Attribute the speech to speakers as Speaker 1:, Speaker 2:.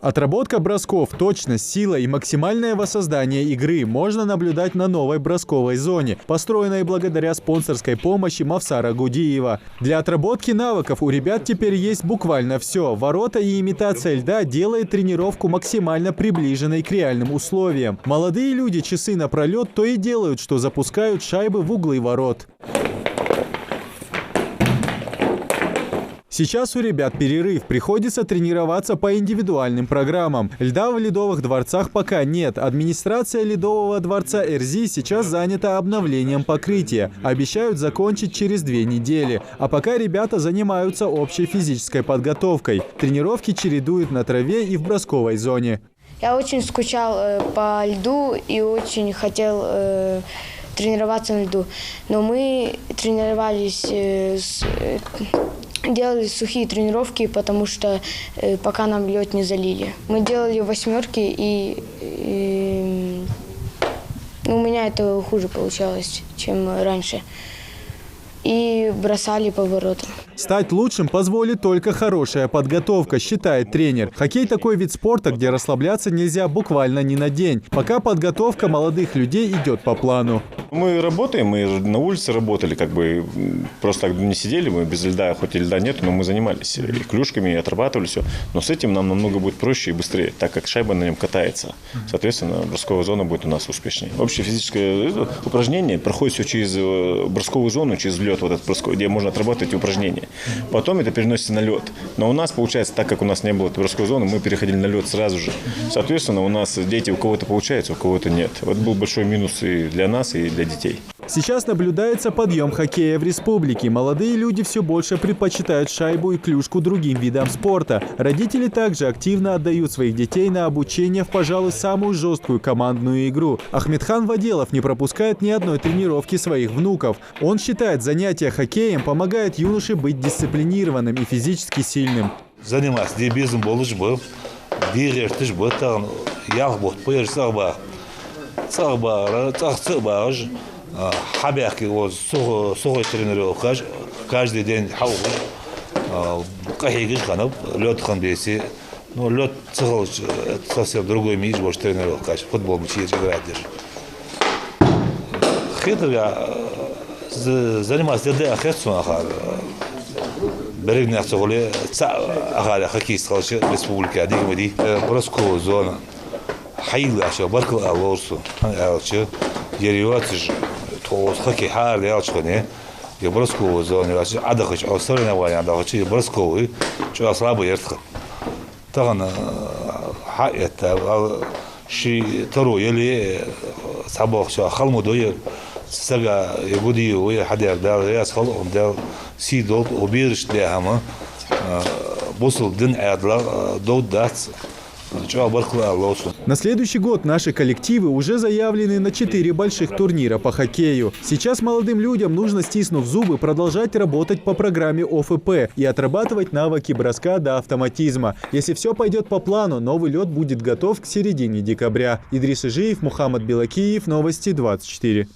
Speaker 1: Отработка бросков, точность, сила и максимальное воссоздание игры можно наблюдать на новой бросковой зоне, построенной благодаря спонсорской помощи Мавсара Гудиева. Для отработки навыков у ребят теперь есть буквально все. Ворота и имитация льда делает тренировку максимально приближенной к реальным условиям. Молодые люди часы напролет то и делают, что запускают шайбы в углы ворот. Сейчас у ребят перерыв, приходится тренироваться по индивидуальным программам. Льда в ледовых дворцах пока нет. Администрация ледового дворца Эрзи сейчас занята обновлением покрытия. Обещают закончить через 2 недели. А пока ребята занимаются общей физической подготовкой. Тренировки чередуют на траве и в бросковой зоне.
Speaker 2: Я очень скучал по льду и очень хотел тренироваться на льду. Но мы тренировались делали сухие тренировки, потому что пока нам лед не залили. Мы делали 8-ки, и у меня это хуже получалось, чем раньше. И бросали по воротам.
Speaker 1: Стать лучшим позволит только хорошая подготовка, считает тренер. Хоккей – такой вид спорта, где расслабляться нельзя буквально ни на день. Пока подготовка молодых людей идет по плану.
Speaker 3: Мы работаем, мы на улице работали, просто так не сидели, мы без льда, хоть и льда нет, но мы занимались и клюшками, и отрабатывали все. Но с этим нам намного будет проще и быстрее, так как шайба на нем катается. Соответственно, бросковая зона будет у нас успешнее. Общее физическое упражнение проходит все через бросковую зону, через лед, вот этот бросковый, где можно отрабатывать эти упражнения. Потом это переносится на лед. Но у нас получается, так как у нас не было этой бросковой зоны, мы переходили на лед сразу же. Соответственно, у нас дети, у кого-то получается, у кого-то нет. Вот был большой минус и для нас, и для детей.
Speaker 1: Сейчас наблюдается подъем хоккея в республике. Молодые люди все больше предпочитают шайбу и клюшку другим видам спорта. Родители также активно отдают своих детей на обучение в, пожалуй, самую жесткую командную игру. Ахмедхан Ваделов не пропускает ни одной тренировки своих внуков. Он считает, занятия хоккеем помогает юноше быть дисциплинированным и физически сильным.
Speaker 4: Заниматься дебизм болуш был, директиш был, там ял был, поешь сагба, хабяки вот сухой тренировка, каждый день хау, кахигиш ханов, лед ханбеси, но лед цехал совсем другой мир, больше тренировка, футбол мечи играть даже. Хитрга заниматься дедя хетсу ахар. Берегнях цохоле ахар хоккеист халши республика дигмеди бросковая зона. Хайла ша баркал алорсу, алчу ереватж то хоккей хар ялчхне. Я бросковая зона, я адахч осорна ваня адахч бросковый, чё слабо ертх. Таган ха это ши таро еле сабах ша халмудой сага Гудиев и Хадер дал я сказал дал сидол убирш для хама босл дин адла до дац.
Speaker 1: На следующий год наши коллективы уже заявлены на 4 больших турнира по хоккею. Сейчас молодым людям нужно, стиснув зубы, продолжать работать по программе ОФП и отрабатывать навыки броска до автоматизма. Если все пойдет по плану, новый лед будет готов к середине декабря. Идрис Ижиев, Мухаммад Белакиев, Новости 24.